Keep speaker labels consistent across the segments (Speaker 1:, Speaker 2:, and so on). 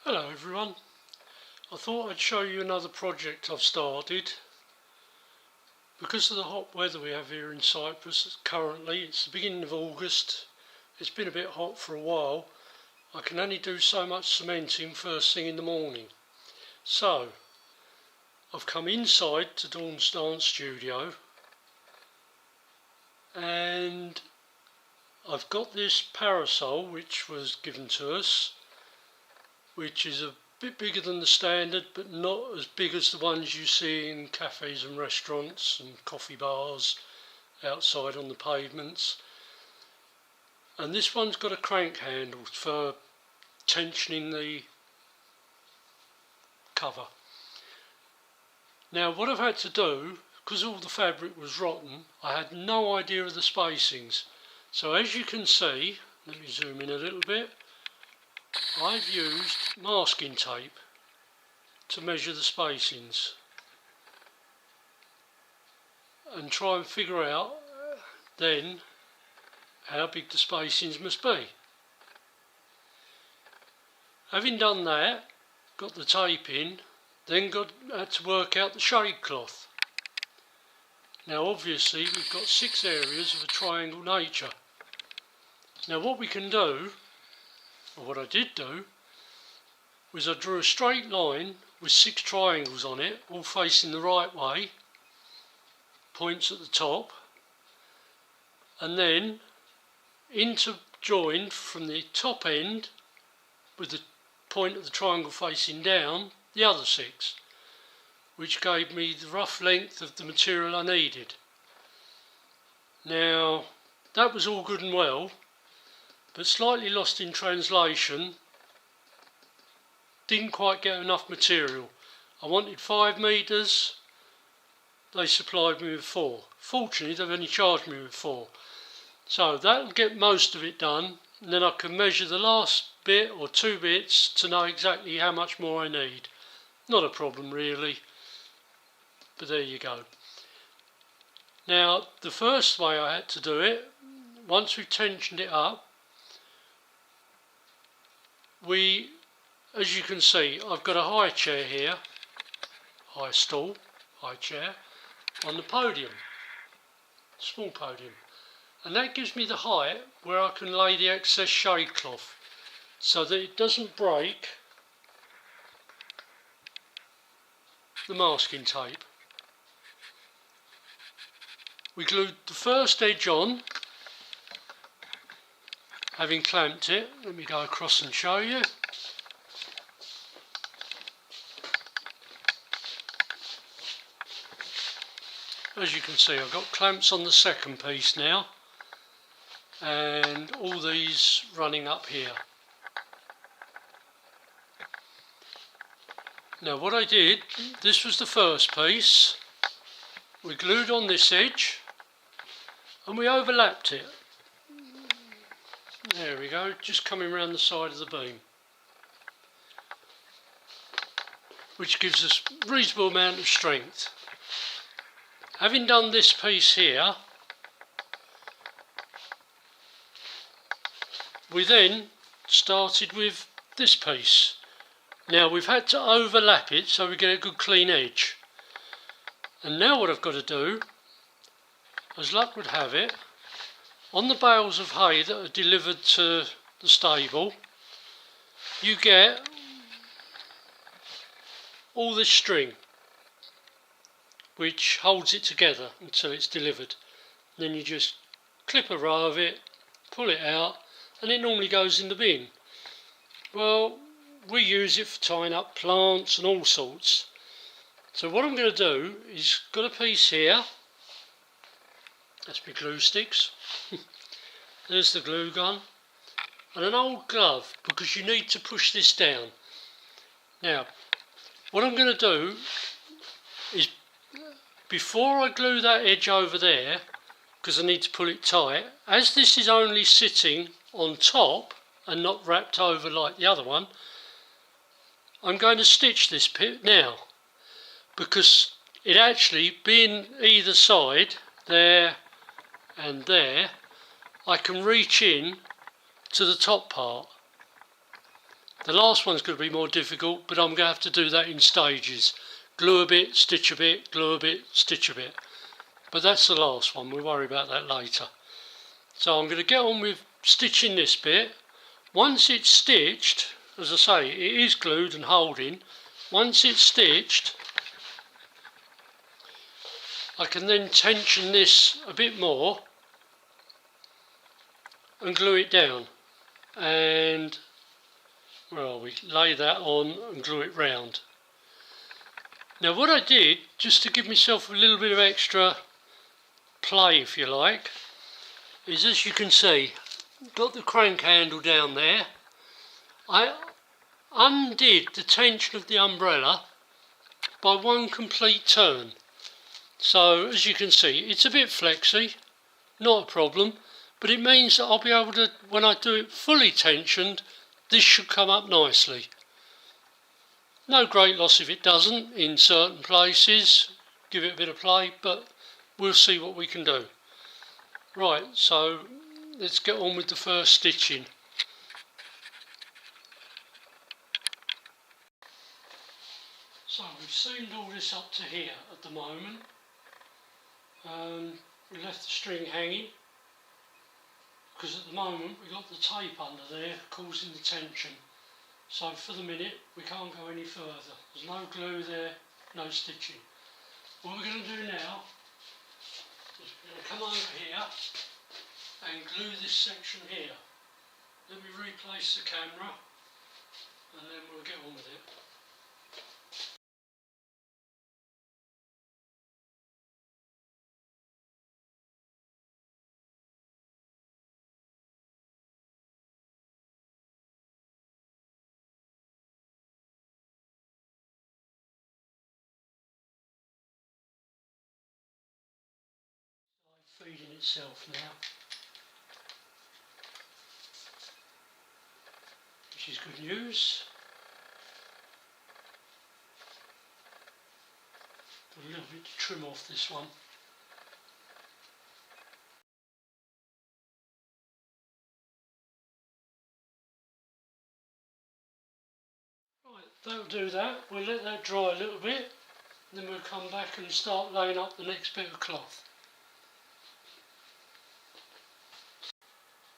Speaker 1: Hello everyone, I thought I'd show you another project I've started. Because of the hot weather we have here in Cyprus currently, it's the beginning of August, it's been a bit hot for a while, I can only do so much cementing first thing in the morning. So, I've come inside to Dawn's Dance Studio and I've got this Parasol which was given to us, which is a bit bigger than the standard but not as big as the ones you see in cafes and restaurants and coffee bars outside on the pavements. And this one's got a crank handle for tensioning the cover. Now what I've had to do, because all the fabric was rotten, I had no idea of the spacings. So as you can see, let me zoom in a little bit, I've used masking tape to measure the spacings and try and figure out then how big the spacings must be. Having done that, got the tape in, then had to work out the shade cloth. Now obviously we've got 6 areas of a triangle nature. Now what we can do, or what I did do, was I drew a straight line with 6 triangles on it, all facing the right way, points at the top, and then interjoined from the top end with the point of the triangle facing down, the other 6, which gave me the rough length of the material I needed. Now that was all good and well, but slightly lost in translation, didn't quite get enough material. I wanted 5 metres, they supplied me with 4. Fortunately they've only charged me with 4. So that'll get most of it done, and then I can measure the last bit or 2 bits to know exactly how much more I need. Not a problem really, but there you go. Now the first way I had to do it, once we've tensioned it up, as you can see, I've got a high chair here, high stool, high chair, on the podium, small podium, and that gives me the height where I can lay the excess shade cloth so that it doesn't break the masking tape. We glued the first edge on, having clamped it. Let me go across and show you. As you can see, I've got clamps on the second piece now, and all these running up here. Now what I did, this was the first piece, we glued on this edge and we overlapped it. There we go, just coming around the side of the beam, which gives us a reasonable amount of strength. Having done this piece here, we then started with this piece. Now we've had to overlap it so we get a good clean edge. And now what I've got to do, as luck would have it, on the bales of hay that are delivered to the stable, you get all this string which holds it together until it's delivered. Then you just clip a row of it, pull it out, and it normally goes in the bin. Well, we use it for tying up plants and all sorts. So what I'm going to do is, got a piece here, that's my glue sticks, there's the glue gun, and an old glove, because you need to push this down. Now, what I'm going to do is, before I glue that edge over there, because I need to pull it tight, as this is only sitting on top and not wrapped over like the other one, I'm going to stitch this bit now, because it actually, being either side, there and there, I can reach in to the top part. The last one's going to be more difficult, but I'm going to have to do that in stages. Glue a bit, stitch a bit, glue a bit, stitch a bit. But that's the last one, we'll worry about that later. So I'm going to get on with stitching this bit. Once it's stitched, as I say, it is glued and holding. Once it's stitched, I can then tension this a bit more and glue it down. And, well, we lay that on and glue it round. Now what I did, just to give myself a little bit of extra play if you like, is as you can see, got the crank handle down there. I undid the tension of the umbrella by one complete turn. So as you can see, it's a bit flexy, not a problem, but it means that I'll be able to, when I do it fully tensioned, this should come up nicely. No great loss if it doesn't in certain places, give it a bit of play, but we'll see what we can do. Right, so let's get on with the first stitching. So we've seamed all this up to here at the moment. We left the string hanging because at the moment we've got the tape under there causing the tension. So for the minute we can't go any further. There's no glue there, no stitching. What we're going to do now is we're going to come over here and glue this section here. Let me replace the camera and then we'll get on with it. Feeding itself now, which is good news. A little bit to trim off this one. Right, that'll do that. We'll let that dry a little bit, and then we'll come back and start laying up the next bit of cloth.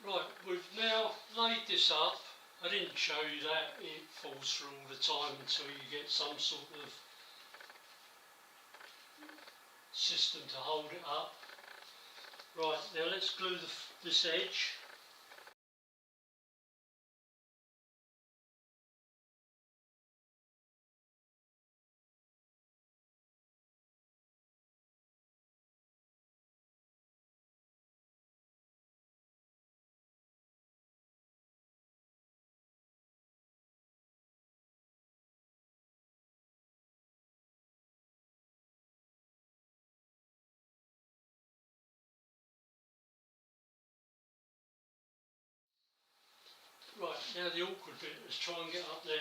Speaker 1: Right, we've now laid this up. I didn't show you that, it falls through all the time until you get some sort of system to hold it up. Right, now let's glue this edge. Right, now the awkward bit is try and get up there.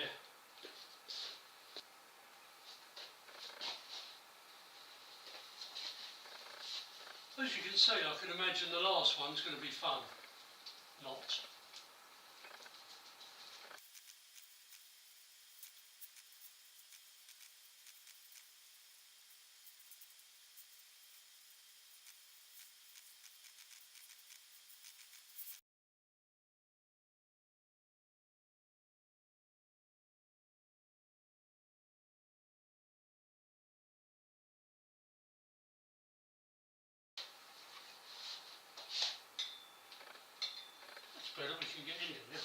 Speaker 1: As you can see, I can imagine the last one's going to be fun. Not. Better we can get in here.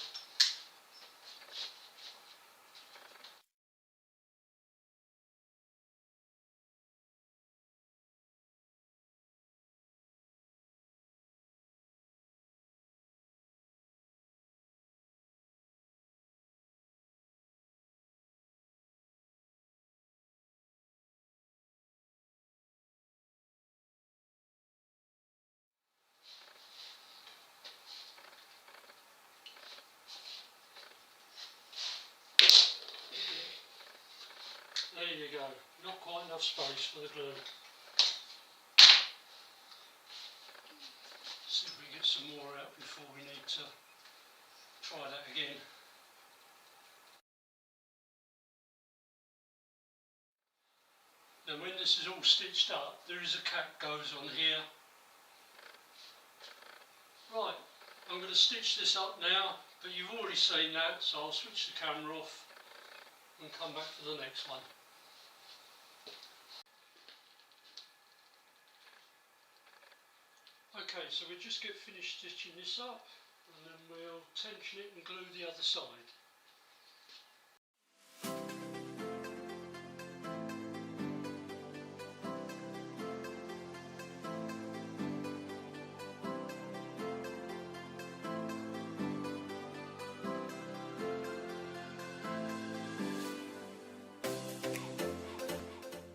Speaker 1: There you go, not quite enough space for the glue. See if we can get some more out before we need to try that again. Then when this is all stitched up, there is a cap goes on here. Right, I'm going to stitch this up now, but you've already seen that, so I'll switch the camera off and come back for the next one. Okay, so we just get finished stitching this up, and then we'll tension it and glue the other side.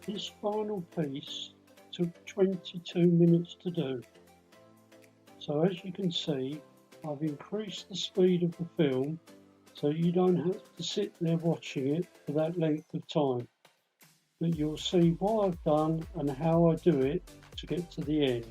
Speaker 1: This final piece took 22 minutes to do. So as you can see, I've increased the speed of the film so you don't have to sit there watching it for that length of time. But you'll see what I've done and how I do it to get to the end.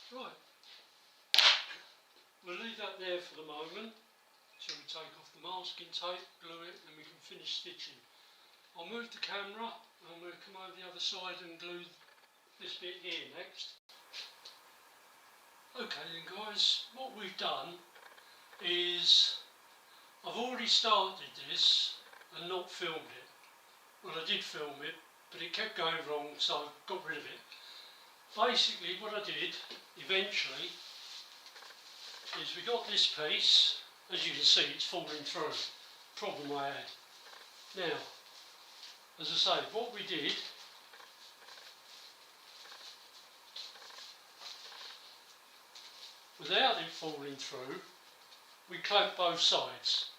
Speaker 1: Right, we'll leave that there for the moment until we take off the masking tape, glue it, and we can finish stitching. I'll move the camera and we'll come over the other side and glue this bit here next. Okay then guys, what we've done is I've already started this and not filmed it. Well, I did film it, but it kept going wrong, so I got rid of it. Basically what I did eventually is we got this piece, as you can see it's falling through, problem I had. Now, as I say, what we did, without it falling through, we clamped both sides.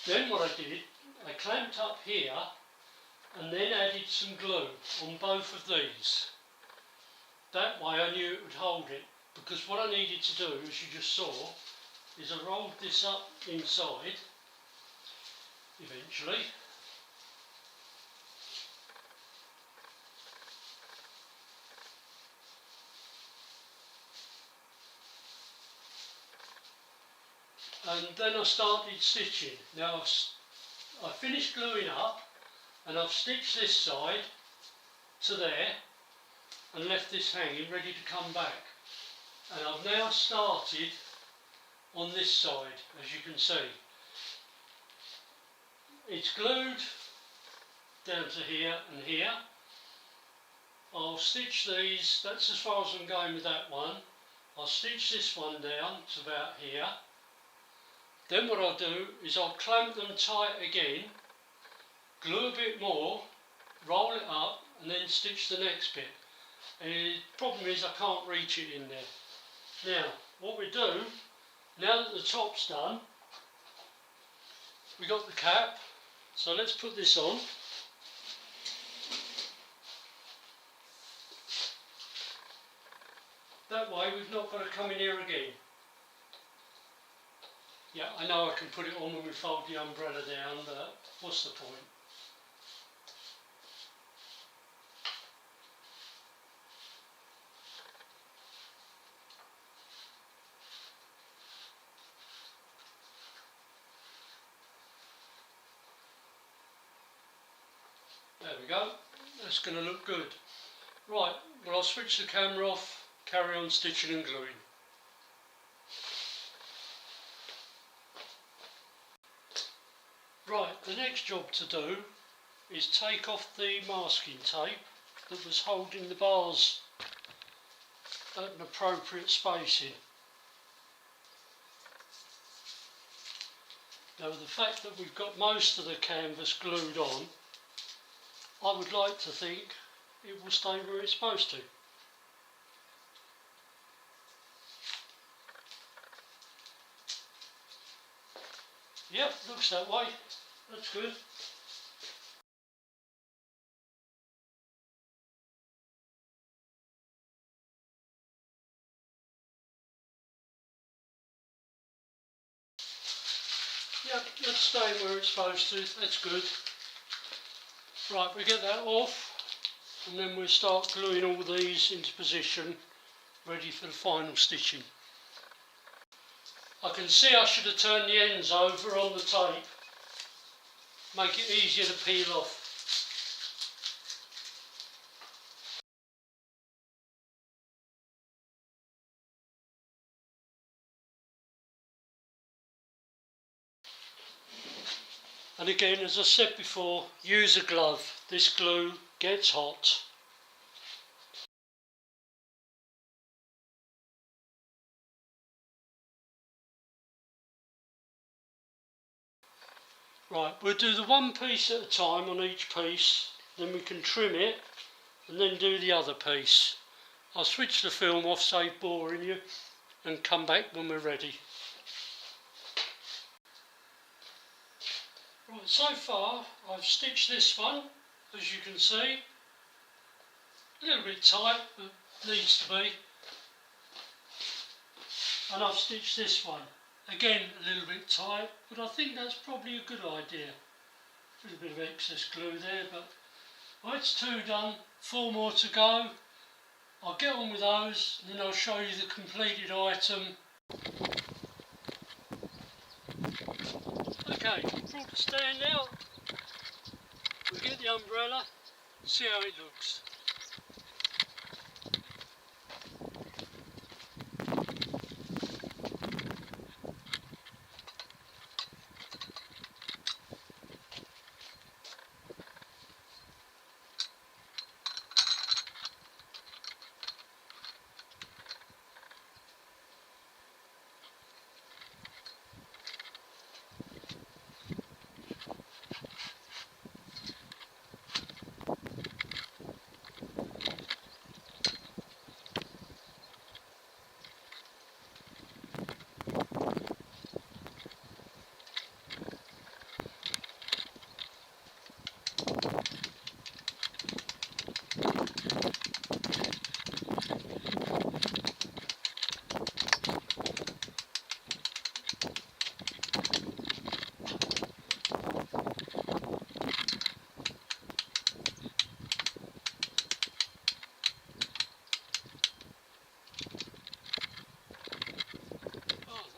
Speaker 1: Then what I did, I clamped up here and then added some glue on both of these. That way I knew it would hold it, because what I needed to do, as you just saw, is I rolled this up inside, eventually. And then I started stitching. Now I finished gluing up and I've stitched this side to there and left this hanging ready to come back. And I've now started on this side, as you can see. It's glued down to here and here. I'll stitch these, that's as far as I'm going with that one. I'll stitch this one down to about here. Then what I'll do is I'll clamp them tight again, glue a bit more, roll it up and then stitch the next bit. And the problem is I can't reach it in there. Now what we do, now that the top's done, we got the cap, so let's put this on. That way we've not got to come in here again. Yeah, I know I can put it on when we fold the umbrella down, but what's the point? There we go, that's going to look good. Right, well I'll switch the camera off, carry on stitching and gluing. Right, the next job to do is take off the masking tape that was holding the bars at an appropriate spacing. Now, with the fact that we've got most of the canvas glued on, I would like to think it will stay where it's supposed to. Yep, looks that way. That's good. Yep, that's staying where it's supposed to. That's good. Right, we get that off, and then we'll start gluing all these into position, ready for the final stitching. I can see I should have turned the ends over on the tape, make it easier to peel off. And again, as I said before, use a glove. This glue gets hot. Right, we'll do the one piece at a time on each piece, then we can trim it and then do the other piece. I'll switch the film off, save boring you, and come back when we're ready. Right, so far I've stitched this one, as you can see. A little bit tight, but needs to be. And I've stitched this one. Again, a little bit tight, but I think that's probably a good idea. A little bit of excess glue there, but well, it's 2 done, 4 more to go. I'll get on with those, and then I'll show you the completed item. Okay, brought the stand out. We'll get the umbrella, see how it looks.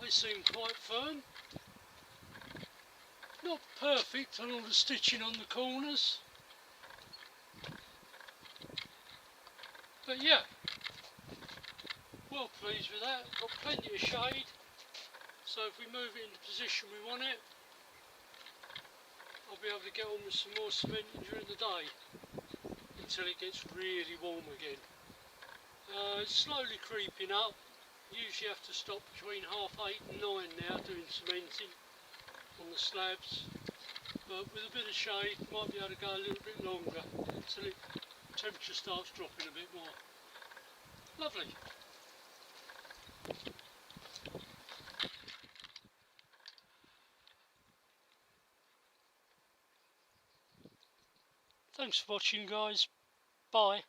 Speaker 1: They seem quite firm. Not perfect on all the stitching on the corners, but yeah, well pleased with that. Got plenty of shade, so if we move it into position we want it, I'll be able to get on with some more cementing during the day until it gets really warm again. It's slowly creeping up. Usually have to stop between 8:30 and 9 now doing cementing on the slabs, but with a bit of shade might be able to go a little bit longer until the temperature starts dropping a bit more. Lovely. Thanks for watching guys, bye.